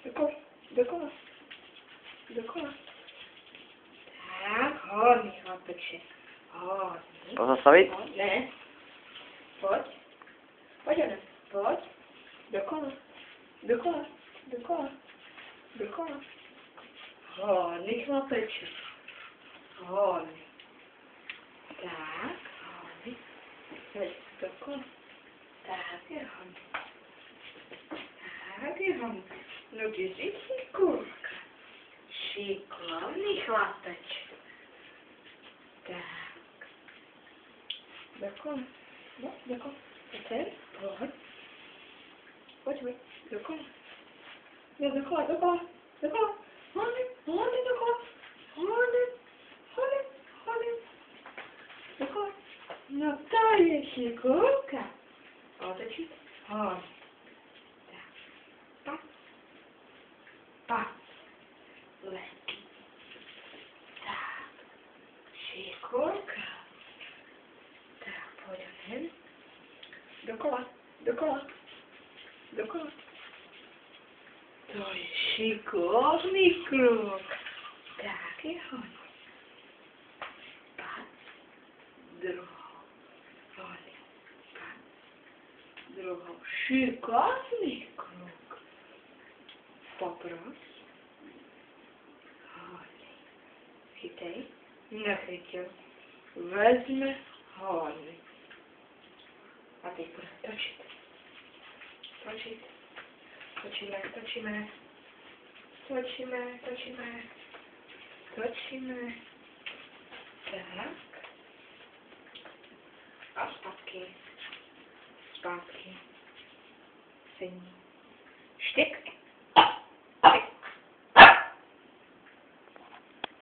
Dokola. Tak, hodný chlapeček. Hodný. Pozastavit? Ne. Pojď. Pojď, Adam. Pojď. Dokola. Hodný chlapeček. Hodný. Tak, hodný. Pojď, dokola. Tak je hodný. No ty jsi šikulka. Šikovný chlapeček. Tak. Dokola. No, dokola. Pojď. Pojď. Dokola. No, dokola. Hodně, dokola. Hodně. Dokola. No to je šikulka. Otočit. Hodně. Tak. Lehký. Tak. Šikulka. Tak, pojďme. Dokola. To je šikovný kluk. Tak je hodně. Pat. Druhou. Hodně. Pat. Druhou. Šikovný kluk. Popros. Hodně. Chytej. Nechytil. Vezme. Hodně. A teď bude točit. Točíme. Tak. A zpátky. Sedni.